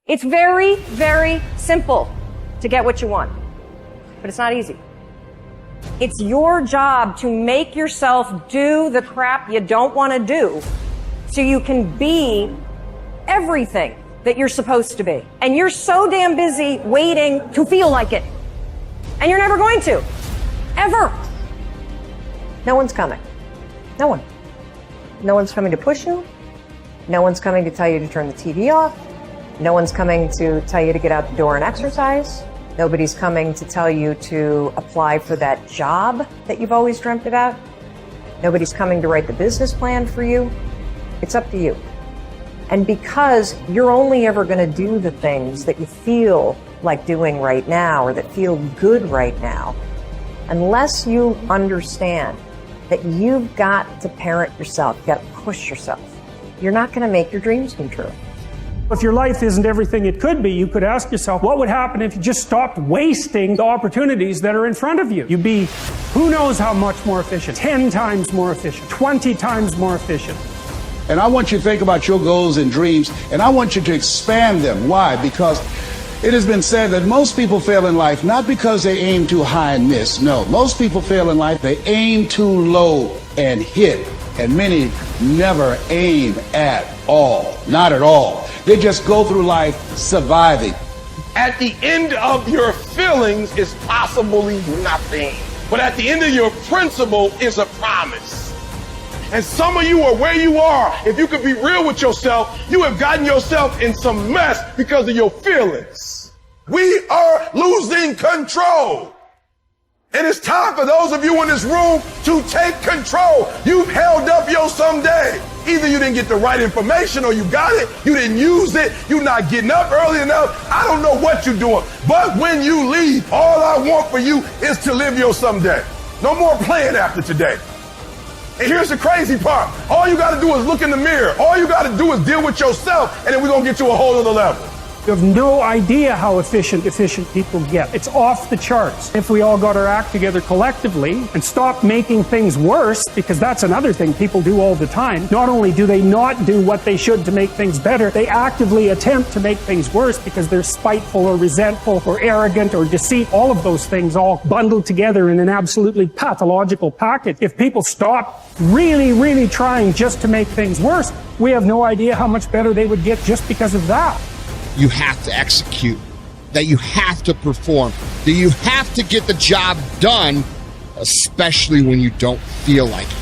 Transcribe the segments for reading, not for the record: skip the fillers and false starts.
It's very, very simple to get what you want, but it's not easy. It's your job to make yourself do the crap you don't want to do so you can be everything that you're supposed to be. And you're so damn busy waiting to feel like it. And you're never going to. Ever. No one's coming. No one. No one's coming to push you. No one's coming to tell you to turn the TV off. No one's coming to tell you to get out the door and exercise. Nobody's coming to tell you to apply for that job that you've always dreamt about. Nobody's coming to write the business plan for you. It's up to you. And because you're only ever going to do the things that you feel like doing right now or that feel good right now, unless you understand that you've got to parent yourself, you've got to push yourself, you're not going to make your dreams come true. If your life isn't everything it could be, you could ask yourself, what would happen if you just stopped wasting the opportunities that are in front of you? You'd be, who knows how much more efficient, 10 times more efficient, 20 times more efficient. And I want you to think about your goals and dreams, and I want you to expand them. Why? Because it has been said that most people fail in life not because they aim too high and miss. No, most people fail in life, they aim too low and hit. And many never aim at all. Not at all. They just go through life surviving. At the end of your feelings is possibly nothing. But at the end of your principle is a promise. And some of you are where you are. If you could be real with yourself, you have gotten yourself in some mess because of your feelings. We are losing control. And it's time for those of you in this room to take control. You've held up your someday. Either you didn't get the right information or you got it, you didn't use it, you're not getting up early enough. I don't know what you're doing. But when you leave, all I want for you is to live your someday. No more playing after today. And here's the crazy part. All you got to do is look in the mirror. All you got to do is deal with yourself, and then we're going to get to a whole other level. You have no idea how efficient people get. It's off the charts. If we all got our act together collectively and stopped making things worse, because that's another thing people do all the time, not only do they not do what they should to make things better, they actively attempt to make things worse because they're spiteful or resentful or arrogant or deceit, all of those things all bundled together in an absolutely pathological package. If people stop really, really trying just to make things worse, we have no idea how much better they would get just because of that. You have to execute, that you have to perform, that you have to get the job done, especially when you don't feel like it.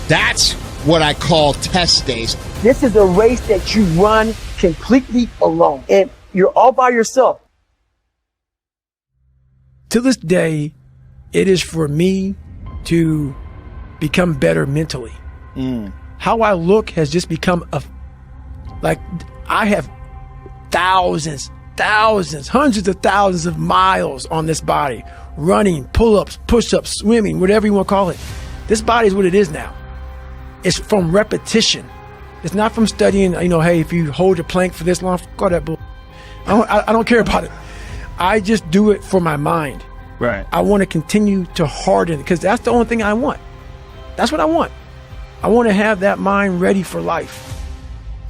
That's what I call test days. This is a race that you run completely alone, and you're all by yourself. To this day, it is for me to become better mentally. How I look has just become I have thousands, hundreds of thousands of miles on this body, running, pull-ups, push-ups, swimming, whatever you want to call it. This body is what it is now. It's from repetition. It's not from studying, hey, if you hold your plank for this long, fuck all that bull. I don't care about it. I just do it for my mind. Right. I want to continue to harden because that's the only thing I want. That's what I want. I want to have that mind ready for life.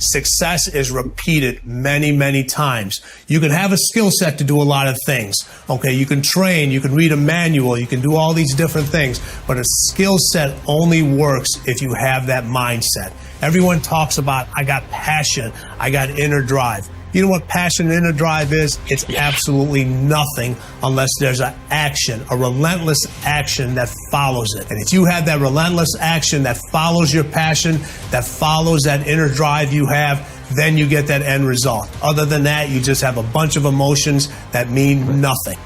Success is repeated many, many times. You can have a skill set to do a lot of things. Okay, you can train, you can read a manual, you can do all these different things, but a skill set only works if you have that mindset. Everyone talks about, I got passion, I got inner drive. You know what passion and inner drive is? It's absolutely nothing unless there's an action, a relentless action that follows it. And if you have that relentless action that follows your passion, that follows that inner drive you have, then you get that end result. Other than that, you just have a bunch of emotions that mean nothing.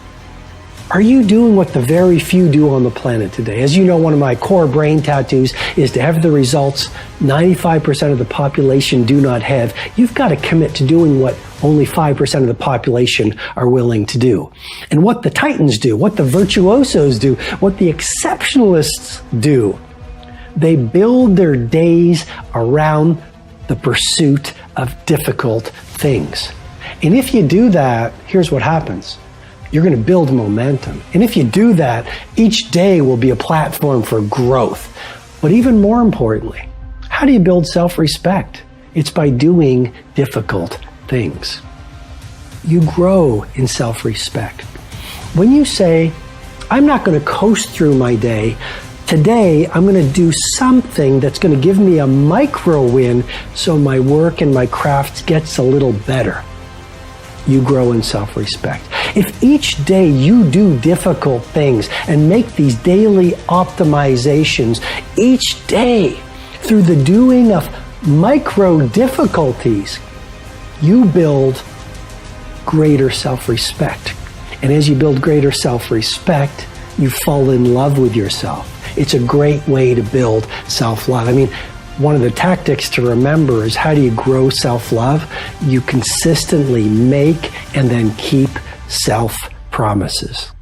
Are you doing what the very few do on the planet today? As you know, one of my core brain tattoos is to have the results 95% of the population do not have. You've got to commit to doing what only 5% of the population are willing to do. And what the titans do, what the virtuosos do, what the exceptionalists do, they build their days around the pursuit of difficult things. And if you do that, here's what happens. You're going to build momentum. And if you do that, each day will be a platform for growth. But even more importantly, how do you build self-respect? It's by doing difficult things. you grow in self-respect. When you say, I'm not going to coast through my day, today I'm going to do something that's going to give me a micro win so my work and my craft gets a little better. You grow in self-respect. If each day you do difficult things and make these daily optimizations each day through the doing of micro difficulties, you build greater self-respect. And as you build greater self-respect, you fall in love with yourself. It's a great way to build self-love. I mean, one of the tactics to remember is, how do you grow self-love? You consistently make and then keep self-promises.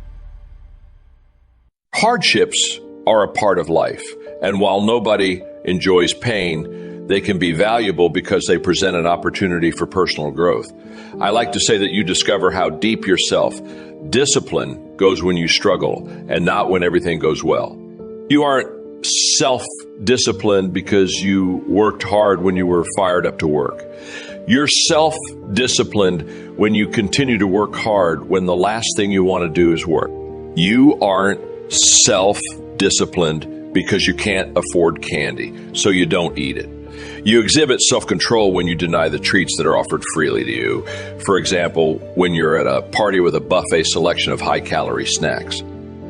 Hardships are a part of life, and while nobody enjoys pain, they can be valuable because they present an opportunity for personal growth. I like to say that you discover how deep your self-discipline goes when you struggle and not when everything goes well. You aren't self-disciplined because you worked hard when you were fired up to work. You're self-disciplined when you continue to work hard when the last thing you want to do is work. You aren't self-disciplined because you can't afford candy, so you don't eat it. You exhibit self-control when you deny the treats that are offered freely to you. For example, when you're at a party with a buffet selection of high-calorie snacks.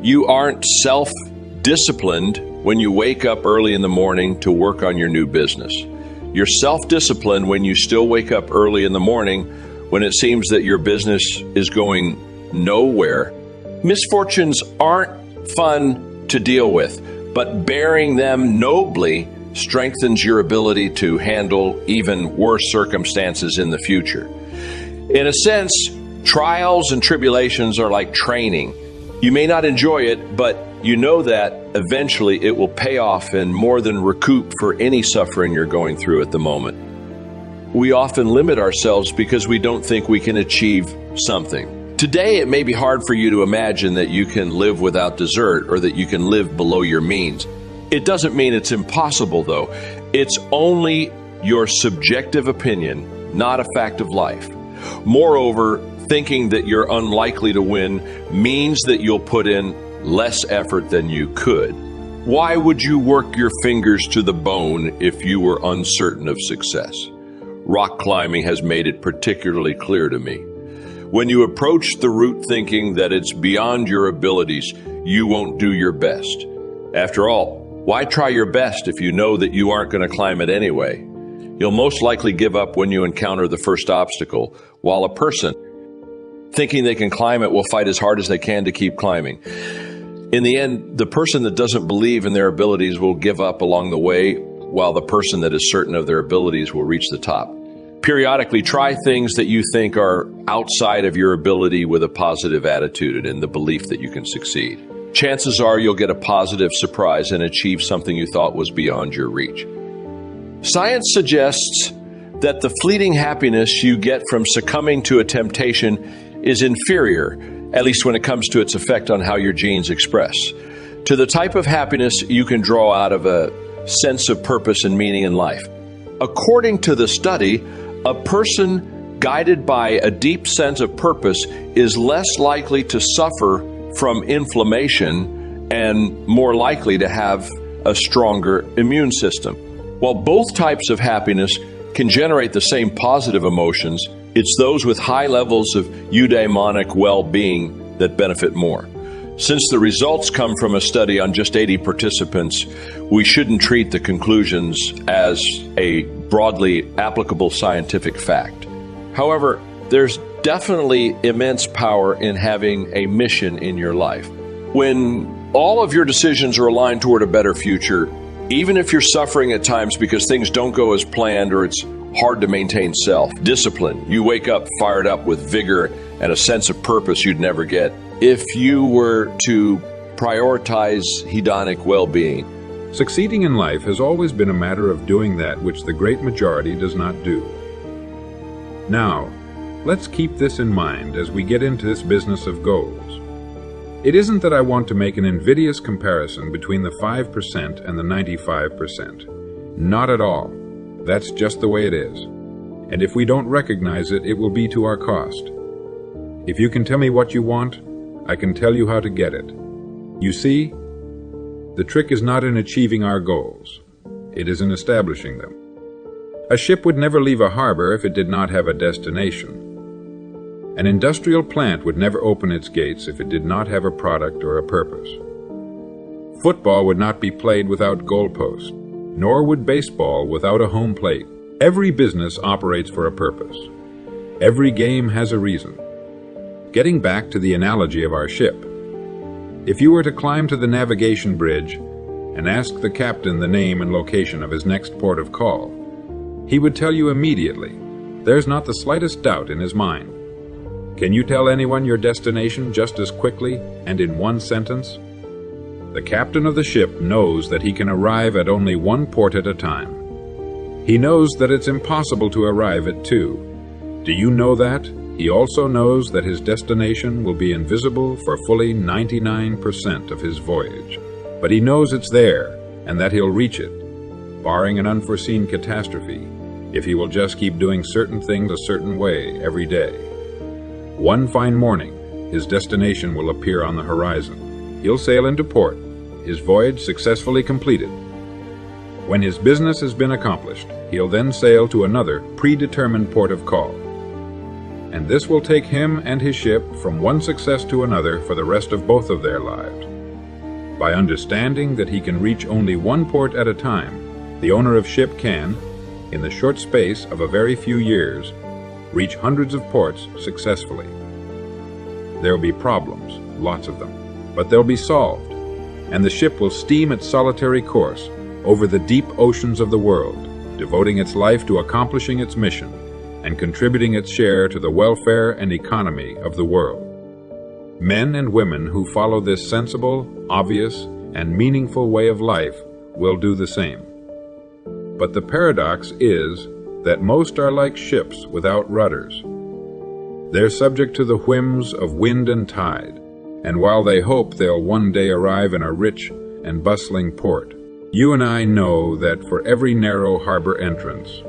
You aren't self-disciplined when you wake up early in the morning to work on your new business. You're self-disciplined when you still wake up early in the morning when it seems that your business is going nowhere. Misfortunes aren't fun to deal with, but bearing them nobly strengthens your ability to handle even worse circumstances in the future. In a sense, trials and tribulations are like training. You may not enjoy it, but you know that eventually it will pay off and more than recoup for any suffering you're going through at the moment. We often limit ourselves because we don't think we can achieve something. Today, it may be hard for you to imagine that you can live without dessert or that you can live below your means. It doesn't mean it's impossible, though. It's only your subjective opinion, not a fact of life. Moreover, thinking that you're unlikely to win means that you'll put in less effort than you could. Why would you work your fingers to the bone if you were uncertain of success? Rock climbing has made it particularly clear to me. When you approach the route thinking that it's beyond your abilities, you won't do your best. After all, why try your best if you know that you aren't going to climb it anyway? You'll most likely give up when you encounter the first obstacle, while a person thinking they can climb it will fight as hard as they can to keep climbing. In the end, the person that doesn't believe in their abilities will give up along the way, while the person that is certain of their abilities will reach the top. Periodically, try things that you think are outside of your ability with a positive attitude and in the belief that you can succeed. Chances are you'll get a positive surprise and achieve something you thought was beyond your reach. Science suggests that the fleeting happiness you get from succumbing to a temptation is inferior, at least when it comes to its effect on how your genes express, to the type of happiness you can draw out of a sense of purpose and meaning in life. According to the study, a person guided by a deep sense of purpose is less likely to suffer from inflammation and more likely to have a stronger immune system. While both types of happiness can generate the same positive emotions, it's those with high levels of eudaimonic well-being that benefit more. Since the results come from a study on just 80 participants, we shouldn't treat the conclusions as a broadly applicable scientific fact. However, there's definitely immense power in having a mission in your life. When all of your decisions are aligned toward a better future, even if you're suffering at times because things don't go as planned or it's hard to maintain self-discipline, you wake up fired up with vigor and a sense of purpose you'd never get if you were to prioritize hedonic well-being. Succeeding in life has always been a matter of doing that which the great majority does not do. Now, let's keep this in mind as we get into this business of goals. It isn't that I want to make an invidious comparison between the 5% and the 95%. Not at all. That's just the way it is. And if we don't recognize it, it will be to our cost. If you can tell me what you want, I can tell you how to get it. You see, the trick is not in achieving our goals. It is in establishing them. A ship would never leave a harbor if it did not have a destination. An industrial plant would never open its gates if it did not have a product or a purpose. Football would not be played without goalposts, nor would baseball without a home plate. Every business operates for a purpose. Every game has a reason. Getting back to the analogy of our ship, if you were to climb to the navigation bridge and ask the captain the name and location of his next port of call, he would tell you immediately. There's not the slightest doubt in his mind. Can you tell anyone your destination just as quickly and in one sentence? The captain of the ship knows that he can arrive at only one port at a time. He knows that it's impossible to arrive at two. Do you know that? He also knows that his destination will be invisible for fully 99% of his voyage. But he knows it's there and that he'll reach it, barring an unforeseen catastrophe, if he will just keep doing certain things a certain way every day. One fine morning, his destination will appear on the horizon. He'll sail into port, his voyage successfully completed. When his business has been accomplished, he'll then sail to another predetermined port of call. And this will take him and his ship from one success to another for the rest of both of their lives. By understanding that he can reach only one port at a time, the owner of ship can, in the short space of a very few years, reach hundreds of ports successfully. There'll be problems, lots of them, but they'll be solved, and the ship will steam its solitary course over the deep oceans of the world, devoting its life to accomplishing its mission and contributing its share to the welfare and economy of the world. Men and women who follow this sensible, obvious, and meaningful way of life will do the same. But the paradox is that most are like ships without rudders. They're subject to the whims of wind and tide, and while they hope they'll one day arrive in a rich and bustling port, you and I know that for every narrow harbor entrance,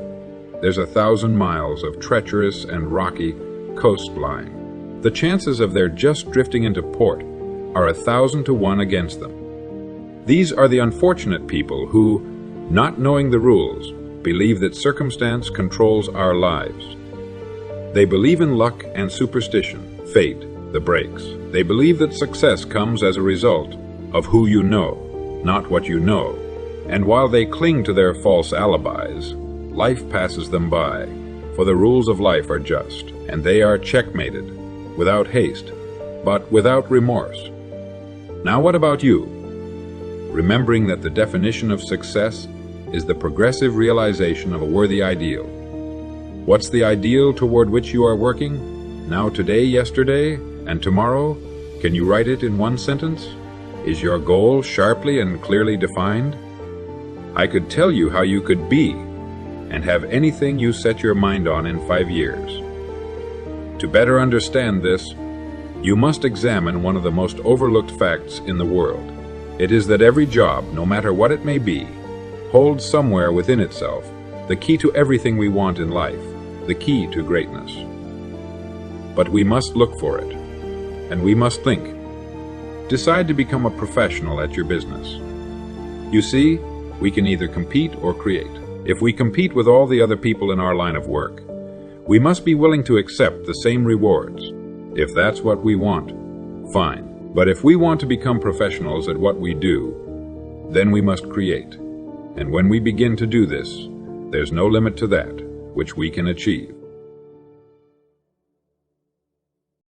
there's 1,000 miles of treacherous and rocky coastline. The chances of their just drifting into port are 1,000 to 1 against them. These are the unfortunate people who, not knowing the rules, believe that circumstance controls our lives. They believe in luck and superstition, fate, the breaks. They believe that success comes as a result of who you know, not what you know. And while they cling to their false alibis, life passes them by, for the rules of life are just, and they are checkmated, without haste, but without remorse. Now what about you? Remembering that the definition of success is the progressive realization of a worthy ideal. What's the ideal toward which you are working? Now, today, yesterday, and tomorrow? Can you write it in one sentence? Is your goal sharply and clearly defined? I could tell you how you could be and have anything you set your mind on in 5 years. To better understand this, you must examine one of the most overlooked facts in the world. It is that every job, no matter what it may be, holds somewhere within itself the key to everything we want in life, the key to greatness. But we must look for it, and we must think. Decide to become a professional at your business. You see, we can either compete or create. If we compete with all the other people in our line of work, we must be willing to accept the same rewards. If that's what we want, fine. But if we want to become professionals at what we do, then we must create. And when we begin to do this, there's no limit to that which we can achieve.